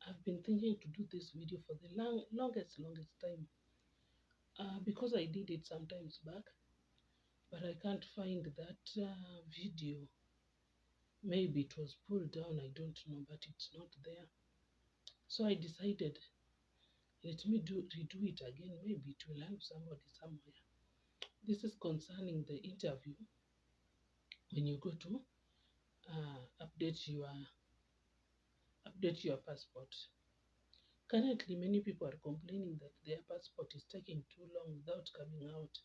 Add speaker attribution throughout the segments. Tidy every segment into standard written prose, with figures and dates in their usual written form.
Speaker 1: I've been thinking to do this video for the longest time, because I did it sometimes back, but I can't find that video. Maybe it was pulled down, I don't know, but it's not there. So I decided, let me redo it again. Maybe it will help somebody somewhere. This is concerning the interview when you go to update your passport. Currently, many people are complaining that their passport is taking too long without coming out.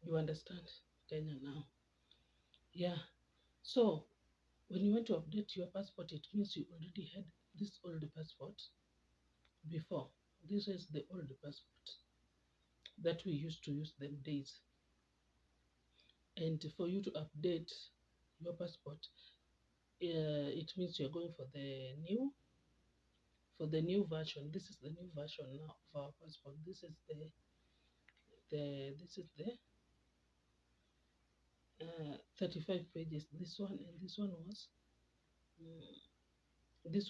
Speaker 1: You understand, Kenya now? Yeah. So when you want to update your passport, it means you already had this old passport before. This is the old passport that we used to use them days. And for you to update your passport, it means you're going for the new version. This is the new version now of our passport. This is the 35 pages. This one, and this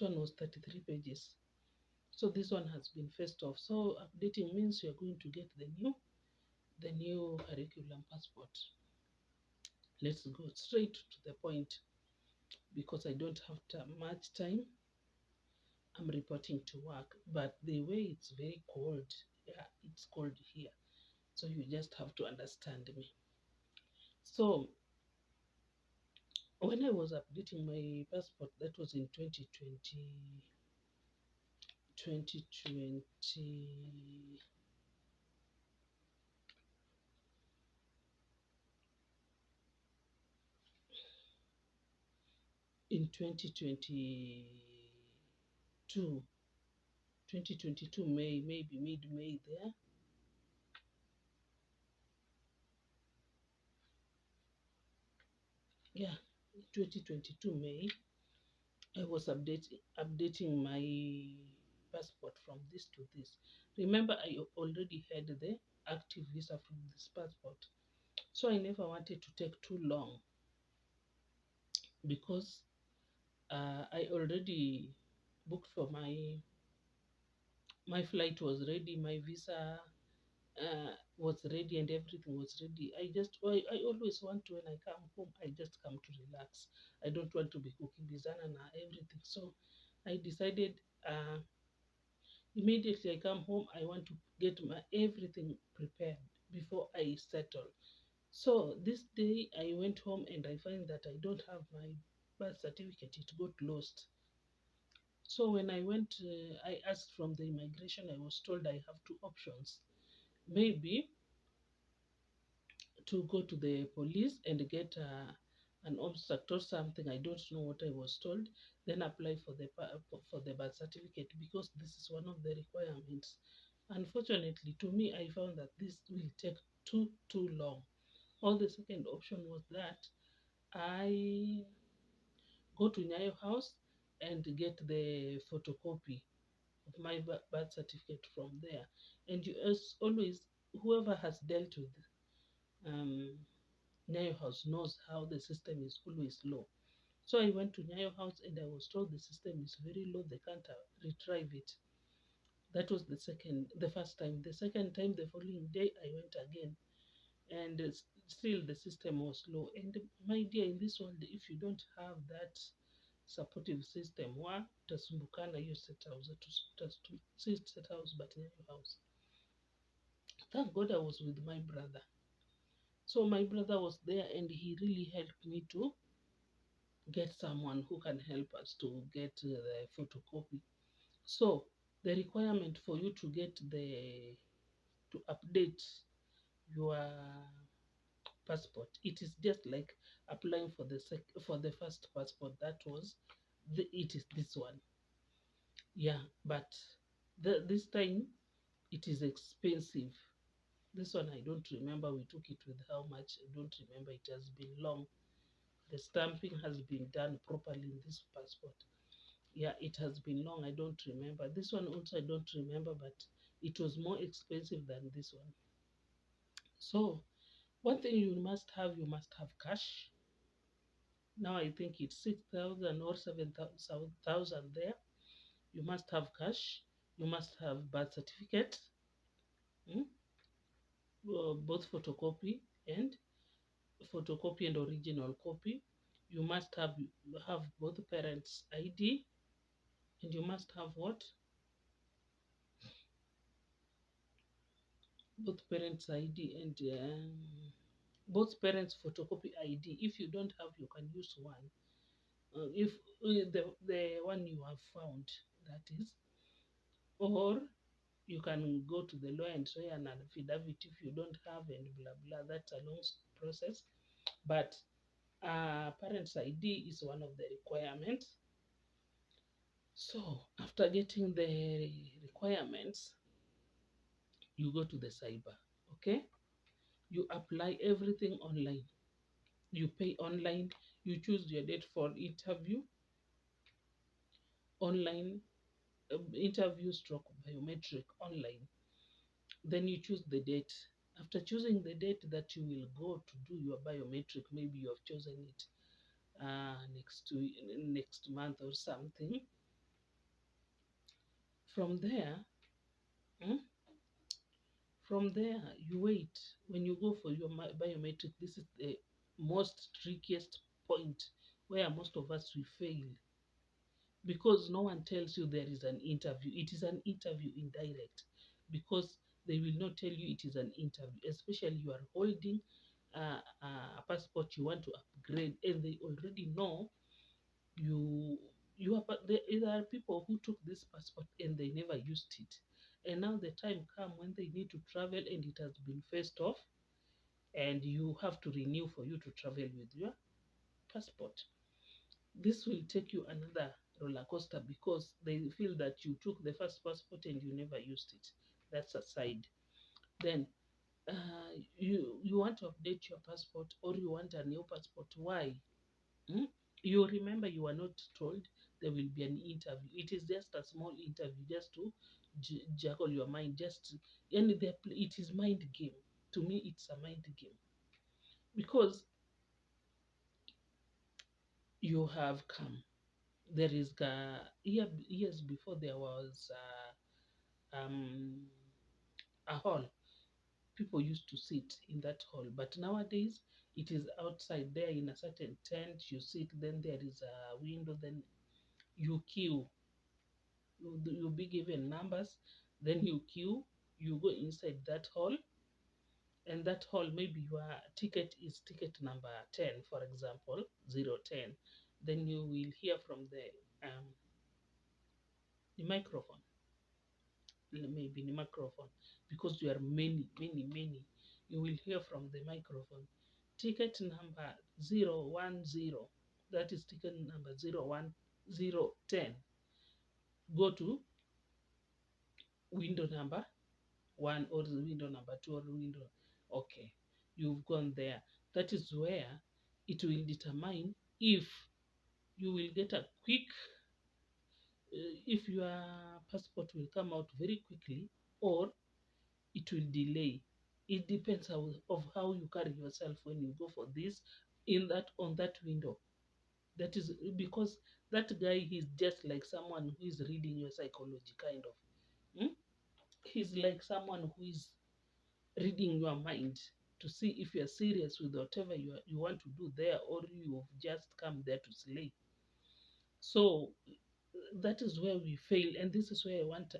Speaker 1: one was 33 pages. So this one has been phased off. So updating means you're going to get the new curriculum passport. Let's go straight to the point because I don't have much time. I'm reporting to work, but the way it's very cold, yeah, it's cold here. So you just have to understand me. So when I was updating my passport, that was in 2020, in 2022 May, maybe mid-May there. Yeah, 2022 May, I was updating my passport from this to this. Remember, I already had the active visa from this passport. So I never wanted to take too long because I already booked for my flight was ready, my visa was ready, and everything was ready. I always want to, when I come home, I just come to relax. I don't want to be cooking bizana and everything. So I decided immediately I come home, I want to get my everything prepared before I settle. So this day I went home and I find that I don't have my birth certificate. It got lost. So when I went, I asked from the immigration. I was told I have two options. Maybe to go to the police and get an obstacle or something. I don't know what I was told. Then apply for the birth certificate because this is one of the requirements. Unfortunately, to me, I found that this will take too long. Or the second option was that I go to Nyayo House and get the photocopy of my birth certificate from there. And you as always, whoever has dealt with um, Nyayo House knows how the system is always low. So I went to Nyayo House and I was told the system is very low, they can't retrieve it. That was the first time. The second time, the following day, I went again, and still the system was low. And my dear, in this world, if you don't have that supportive system, utasumbukana hiyo set house, si set house but Nyayo House. Thank God I was with my brother. So my brother was there and he really helped me to get someone who can help us to get the photocopy. So the requirement for you to get to update your passport, it is just like applying for for the first passport. That was it is this one. Yeah, but this time it is expensive. This one I don't remember we took it with how much. I don't remember. It has been long. The stamping has been done properly in this passport. Yeah, it has been long. I don't remember. This one also I don't remember, but it was more expensive than this one. So one thing you must have cash. Now I think it's 6,000 or 7,000 there. You must have cash. You must have birth certificate, mm, both photocopy and original copy. You must have both parents' ID, and you must have what? Both parents' ID and both parents' photocopy ID. If you don't have, you can use one. If the one you have found, that is, or you can go to the lawyer and swear an affidavit if you don't have, and blah blah. That's a long process, but parents' ID is one of the requirements. So after getting the requirements, you go to the cyber. Okay, you apply everything online. You pay online. You choose your date for interview online, interview stroke biometric online. Then you choose the date. After choosing the date that you will go to do your biometric, maybe you have chosen it next month or something. From there, mm, from there you wait. When you go for your biometric, this is the most trickiest point where most of us will fail because no one tells you there is an interview. It is an interview indirect because they will not tell you it is an interview, especially you are holding a passport you want to upgrade and they already know you there are people who took this passport and they never used it, and now the time come when they need to travel and it has been phased off and you have to renew for you to travel with your passport. This will take you another roller coaster because they feel that you took the first passport and you never used it. That's aside. Then you want to update your passport or you want a new passport. Why? Hmm? You remember you were not told there will be an interview. It is just a small interview, just to juggle your mind. And it is mind game. To me, it's a mind game because you have come. There is years before there was a hall. People used to sit in that hall, but nowadays it is outside there in a certain tent. You sit, then there is a window, then you queue. You'll be given numbers, then you queue, you go inside that hall, and that hall, maybe your ticket is ticket number 10, for example, 010. Then you will hear from the microphone, maybe the microphone, because you are many, many, many. You will hear from the microphone, ticket number 010, that is ticket number 01010, go to window number one, or the window number two, or window. Okay, you've gone there. That is where it will determine if you will get a quick, if your passport will come out very quickly, or it will delay. It depends of how you carry yourself when you go for this, in that, on that window. That is because that guy is just like someone who is reading your psychology, kind of. Hmm? He's like someone who is reading your mind to see if you are serious with whatever you want to do there, or you've just come there to slay. So that is where we fail, and this is where I want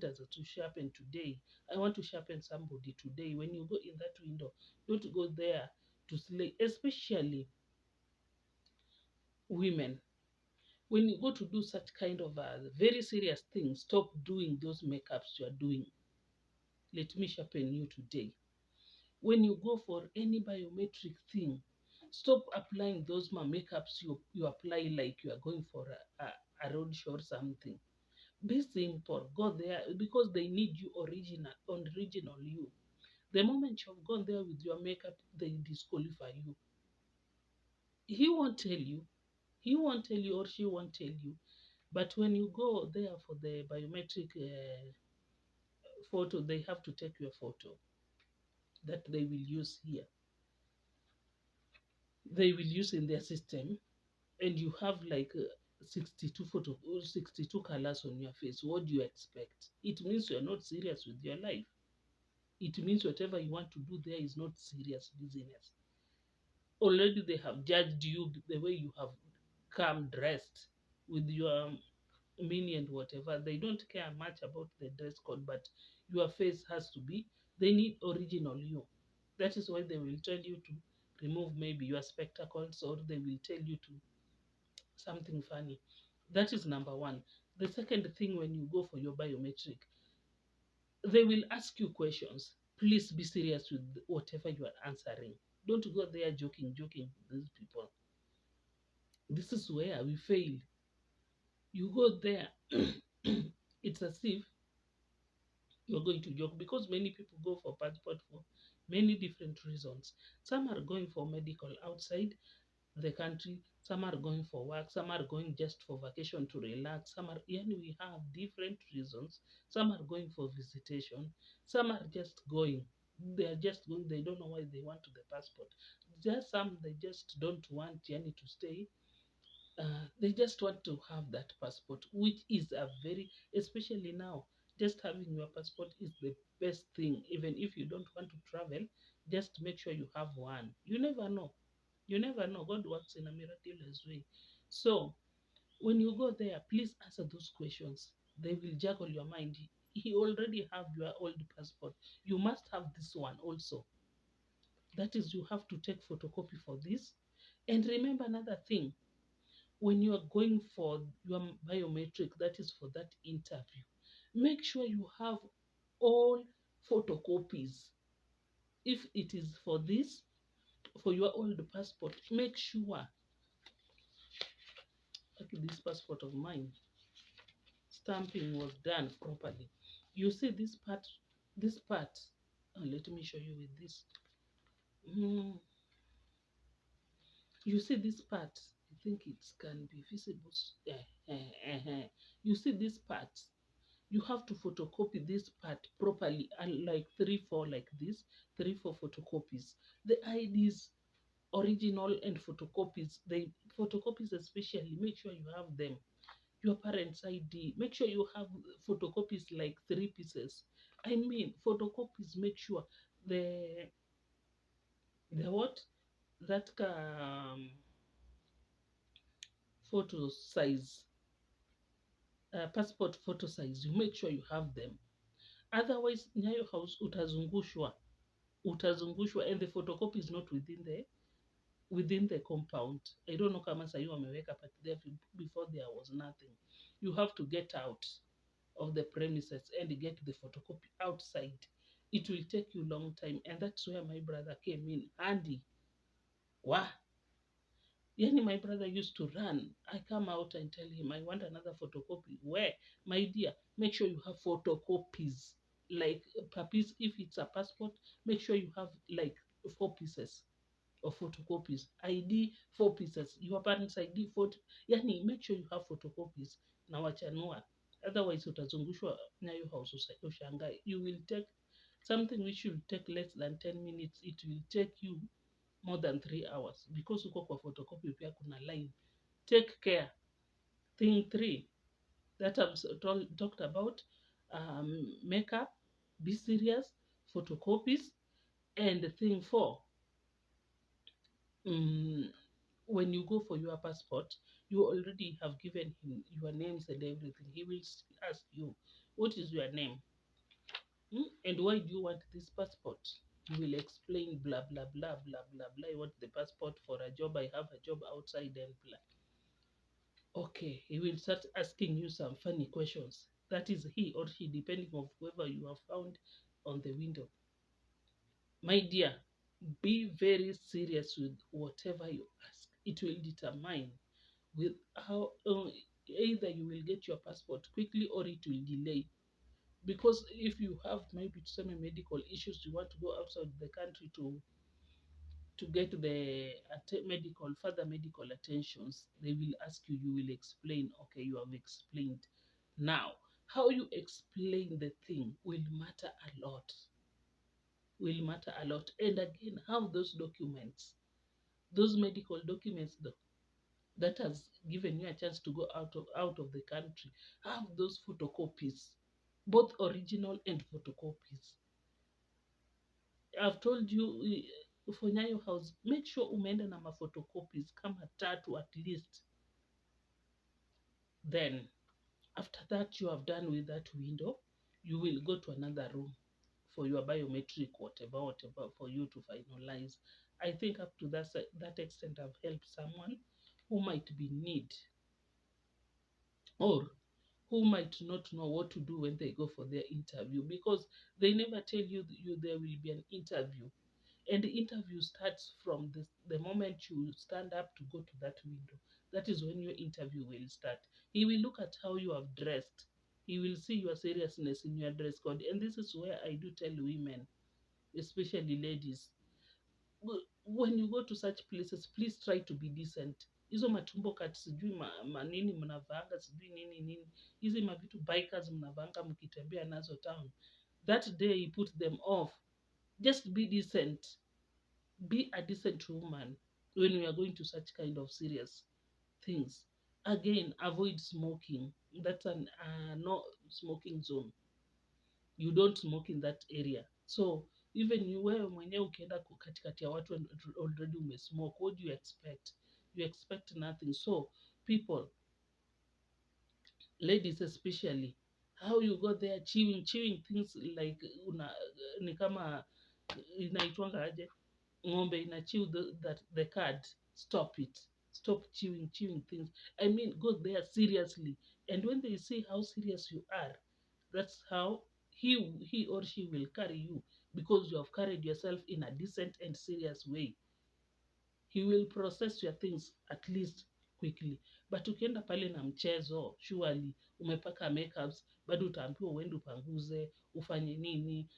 Speaker 1: us to sharpen today. I want to sharpen somebody today. When you go in that window, don't go there to slay, especially women. When you go to do such kind of very serious things, stop doing those makeups you are doing. Let me sharpen you today. When you go for any biometric thing, stop applying those makeups you apply like you are going for a road show or something. Be simple. Go there because they need you original you. The moment you've gone there with your makeup, they disqualify you. He won't tell you. He won't tell you, or she won't tell you. But when you go there for the biometric photo, they have to take your photo that they will use here. They will use in their system, and you have like 62 photo or 62 colors on your face. What do you expect? It means you're not serious with your life. It means whatever you want to do there is not serious business. Already they have judged you the way you have come dressed with your mini and whatever. They don't care much about the dress code, but your face has to be, they need original you. That is why they will tell you to remove maybe your spectacles, or they will tell you to something funny. That is number one. The second thing, when you go for your biometric, they will ask you questions. Please be serious with whatever you are answering. Don't go there joking with these people. This is where we fail. You go there, it's as if you're going to joke, because many people go for passport for many different reasons. Some are going for medical outside the country, some are going for work, some are going just for vacation to relax, some are, and we have different reasons. Some are going for visitation, some are just going, they are just going, they don't know why they want the passport. Just some, they just don't want yani to stay. They just want to have that passport, which is a very, especially now, just having your passport is the best thing. Even if you don't want to travel, just make sure you have one. You never know. You never know. God works in a miraculous way. So when you go there, please answer those questions. They will juggle your mind. He already have your old passport. You must have this one also. That is, you have to take photocopy for this. And remember another thing, when you are going for your biometric, that is for that interview, make sure you have all photocopies. If it is for this, for your old passport, make sure, like this passport of mine, stamping was done properly. You see this part, let me show you with this. Mm, you see this part, think it can be visible. You see this part, you have to photocopy this part properly, and like 3 4 like this, 3 4 photocopies. The IDs, original and photocopies, the photocopies especially, make sure you have them. Your parents' ID, make sure you have photocopies like 3 pieces. I mean, photocopies, make sure the what, that photo size, passport photo size, you make sure you have them. Otherwise, Nyayo House utazungushwa, and the photocopy is not within the compound. I don't know kama sahi wameweka, but there before there was nothing. You have to get out of the premises and get the photocopy outside. It will take you long time, and that's where my brother came in handy. Wow. Yani my brother used to run. I come out and tell him, I want another photocopy. Where? My dear, make sure you have photocopies. Like puppies, if it's a passport, make sure you have like 4 pieces of photocopies. ID 4 pieces. Your parents' ID 4. Yani make sure you have photocopies. Na wachanua. Otherwise utazungushwa Nyayo House ushangae. You will take something which will take less than 10 minutes. It will take you more than 3 hours, because uko kwa photocopy pia kuna line. Take care. Thing 3 that I've talked about, makeup, be serious, photocopies, and thing 4, when you go for your passport, you already have given him your names and everything. He will ask you, what is your name? And why do you want this passport? You will explain blah blah blah blah blah blah. I want the passport for a job. I have a job outside and blah. Okay, he will start asking you some funny questions. That is he or she, depending on whoever you have found on the window. My dear, be very serious with whatever you ask. It will determine with how either you will get your passport quickly or it will delay. Because if you have maybe some medical issues, you want to go outside the country to get the further medical attentions, they will ask you, you will explain. Okay, you have explained. Now, how you explain the thing will matter a lot. Will matter a lot. And again, how those documents, those medical documents that has given you a chance to go out of the country, have those photocopies, both original and photocopies. I've told you, for Nyayo House, make sure umeenda na maphotocopies kama 3 at least. Then, after that you have done with that window, you will go to another room for your biometric, whatever, for you to finalize. I think up to that extent, I've helped someone who might be in need, or who might not know what to do when they go for their interview, because they never tell you there will be an interview. And the interview starts from the moment you stand up to go to that window. That is when your interview will start. He will look at how you have dressed. He will see your seriousness in your dress code. And this is where I do tell women, especially ladies, when you go to such places, please try to be decent. Hizo matumbo kat sijui manini mnavanga sijui nini nini, hizi mavitu bikers mnavanga mkitembea nazo town, that day you put them off. Just be decent. Be a decent woman when we are going to such kind of serious things. Again, avoid smoking. That's an no smoking zone. You don't smoke in that area. So even you, wewe mwenyewe ukienda katikati ya watu already umesmoke, what do you expect? You expect nothing. So people, ladies especially, how you go there chewing things like ni kama inaitwanga aje, ng'ombe inachew the card. Stop it. Stop chewing things. I mean, go there seriously. And when they see how serious you are, that's how he or she will carry you, because you have carried yourself in a decent and serious way. He will process your things at least quickly. But ukienda pale na mchezo, surely umepaka makeups, bado utaambiwa uende upanguze, ufanye nini,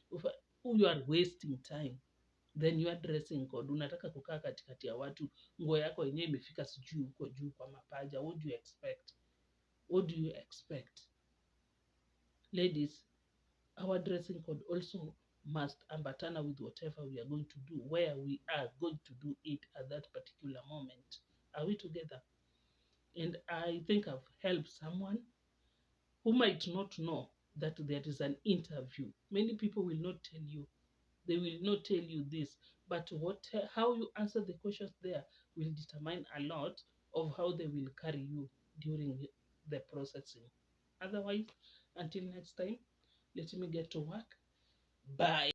Speaker 1: you are wasting time. then your dressing code, unataka kukaa katikati ya watu, nguo yako yenyewe imefika sijui huko juu kwa mapaja. What do you expect? What do you expect? Ladies, our dressing code also must ambatana with whatever we are going to do, where we are going to do it at that particular moment. Are we together? And I think I've helped someone who might not know that there is an interview. Many people will not tell you. They will not tell you this, but how you answer the questions there will determine a lot of how they will carry you during the processing. Otherwise, until next time, let me get to work. Bye.